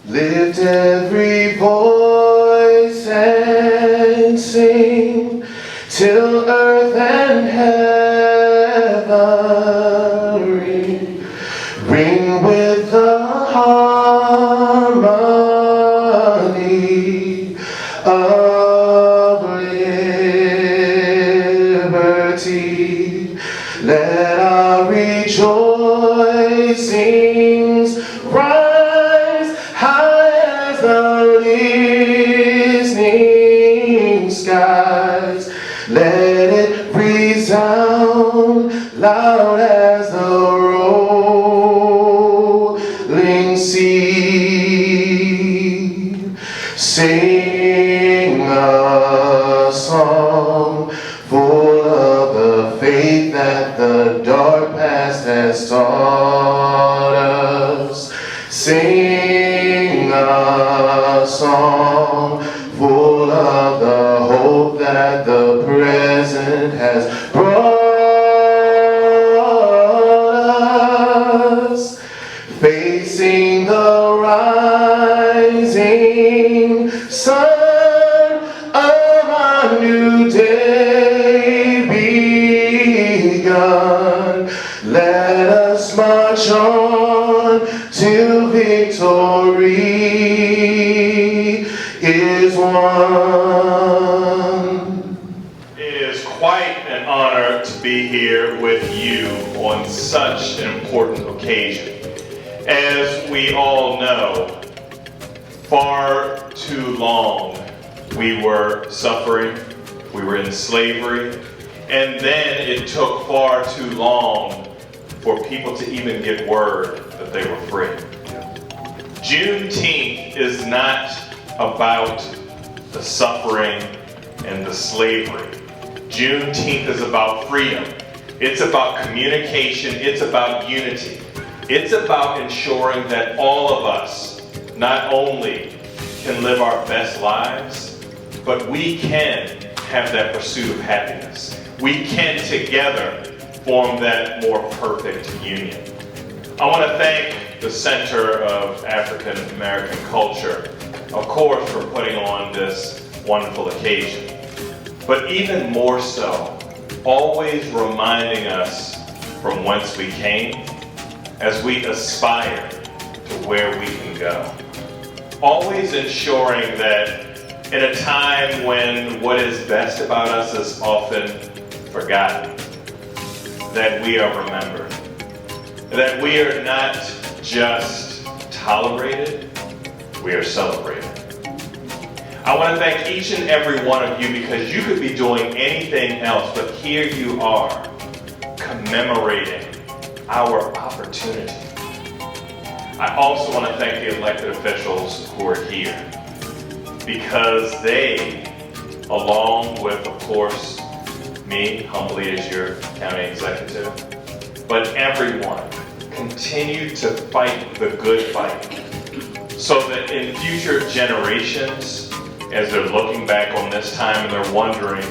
Lift every voice and sing till earth and heaven ring, ring with the harmony of liberty. Let our rejoicings rise high as the listening skies. Let it resound loud as the rolling sea. Sing a song full of the faith that the dark past has taught us. Sing a song full of the hope that the present has brought us. Facing the rising sun of a new day begun. Let us march on till victory is won. It is quite an honor to be here with you on such an important occasion. As we all know, far too long we were suffering, we were in slavery, and then it took far too long for people to even get word that they were free. Juneteenth is not about the suffering and the slavery. Juneteenth is about freedom. It's about communication. It's about unity. It's about ensuring that all of us not only can live our best lives, but we can have that pursuit of happiness. We can together form that more perfect union. I want to thank the Center of African American Culture, of course, for putting on this wonderful occasion. But even more so, always reminding us from whence we came as we aspire to where we can go. Always ensuring that in a time when what is best about us is often forgotten, that we are remembered, that we are not just tolerated, we are celebrated. I want to thank each and every one of you because you could be doing anything else, but here you are commemorating our opportunity. I also want to thank the elected officials who are here because they, along with, of course, me, humbly as your county executive, but everyone, continue to fight the good fight so that in future generations, as they're looking back on this time and they're wondering,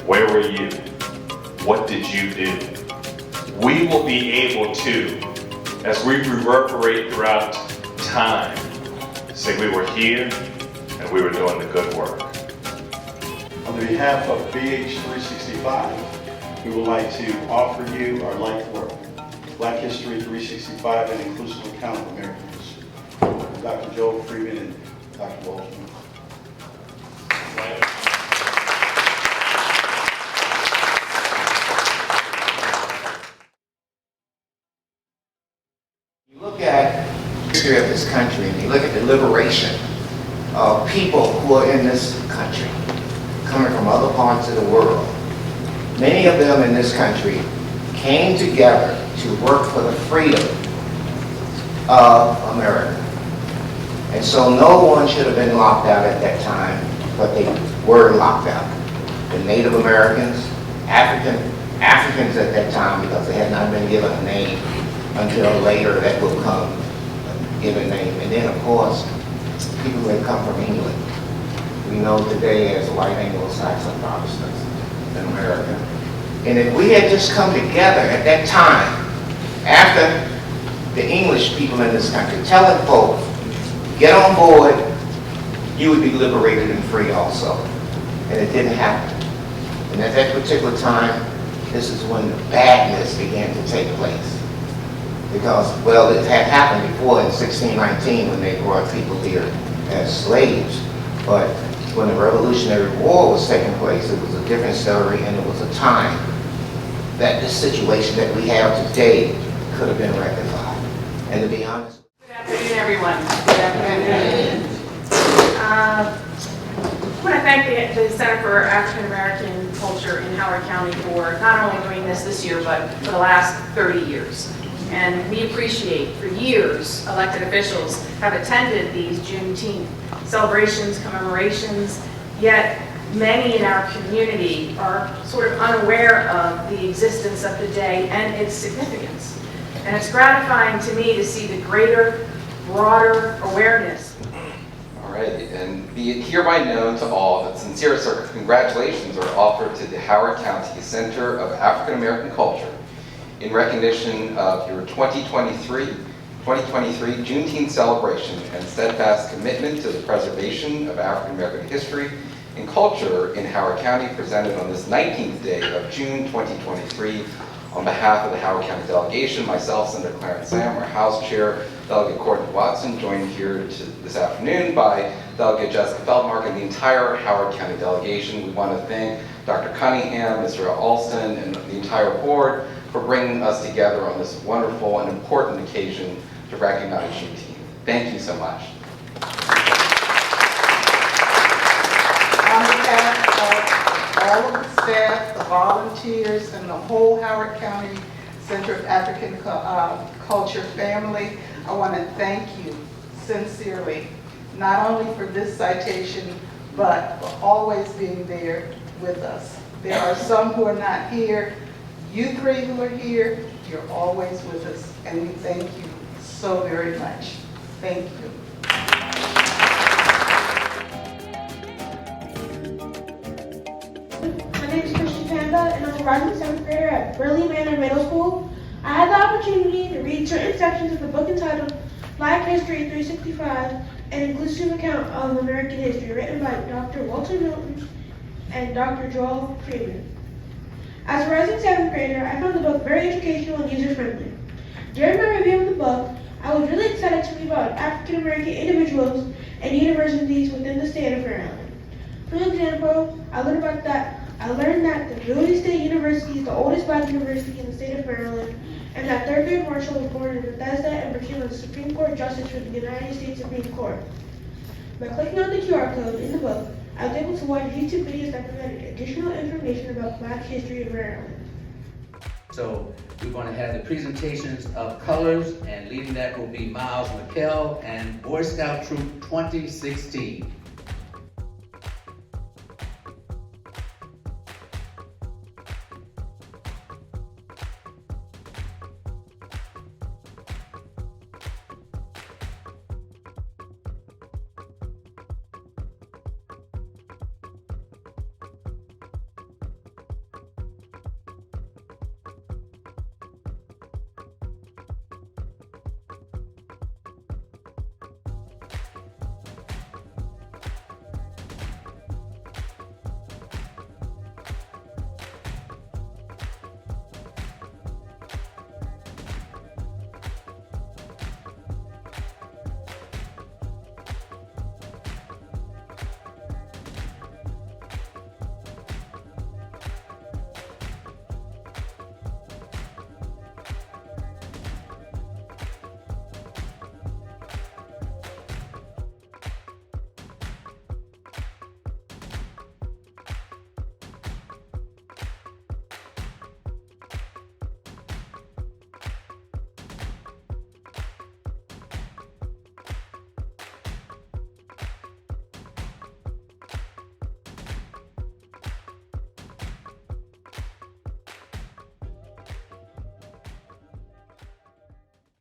where were you? What did you do? We will be able to, as we reverberate throughout time, say we were here and we were doing the good work. On behalf of BH365, we would like to offer you our life work, Black History 365 and Inclusive Account of Americans. Dr. Joe Freeman and Dr. Boltzmann. You look at the history of this country and you look at the liberation of people who are in this country, coming from other parts of the world. Many of them in this country came together to work for the freedom of America. And so no one should have been locked out at that time, but they were locked out. The Native Americans, Africans at that time, because they had not been been given a name until later that will come, give a name. And then, of course, people who have come from England. We know today as white Anglo-Saxon Protestants in America. And if we had just come together at that time, after the English people in this country telling folks, get on board, you would be liberated and free also. And it didn't happen. And at that particular time, this is when the badness began to take place. Because, well, it had happened before in 1619 when they brought people here as slaves. But when the Revolutionary War was taking place, it was a different story, and it was a time that this situation that we have today could have been rectified. And to be honest. Good afternoon, everyone. Good afternoon. I want to thank the Center for African American Culture in Howard County for not only doing this year, but for the last 30 years. And we appreciate, for years, elected officials have attended these Juneteenth celebrations, commemorations, yet many in our community are sort of unaware of the existence of the day and its significance. And it's gratifying to me to see the greater, broader awareness. All right, and be it hereby known to all that sincerest congratulations are offered to the Howard County Center of African American Culture in recognition of your 2023 Juneteenth celebration and steadfast commitment to the preservation of African American history and culture in Howard County, presented on this 19th day of June 2023. On behalf of the Howard County delegation, myself, Senator Clarence Sam, our House Chair, Delegate Courtney Watson, joined here this afternoon by Delegate Jessica Feldmark and the entire Howard County delegation. We want to thank Dr. Cunningham, Mr. Alston, and the entire board for bringing us together on this wonderful and important occasion to recognize Juneteenth. Thank you so much. On behalf of all of the staff, the volunteers, and the whole Howard County Center of African Culture family, I want to thank you sincerely, not only for this citation, but for always being there with us. There are some who are not here. You three who are here, you're always with us, and we thank you so very much. Thank you. My name is Christian Panda, and I'm a rising 7th grader at Burley Manor Middle School. I had the opportunity to read certain sections of the book entitled Black History 365, an inclusive account of American history, written by Dr. Walter Milton and Dr. Joel Freeman. As a rising 7th grader, I found the book very educational and user-friendly. During my review of the book, I was really excited to read about African American individuals and universities within the state of Maryland. For example, I learned that the Georgia State University is the oldest Black university in the state of Maryland, and that Thurgood Marshall was born in Bethesda and became a Supreme Court Justice for the United States Supreme Court. By clicking on the QR code in the book, I was able to watch YouTube videos that provided additional information about Black history in Maryland. So we're going to have the presentations of colors, and leading that will be Miles McKell and Boy Scout Troop 2016.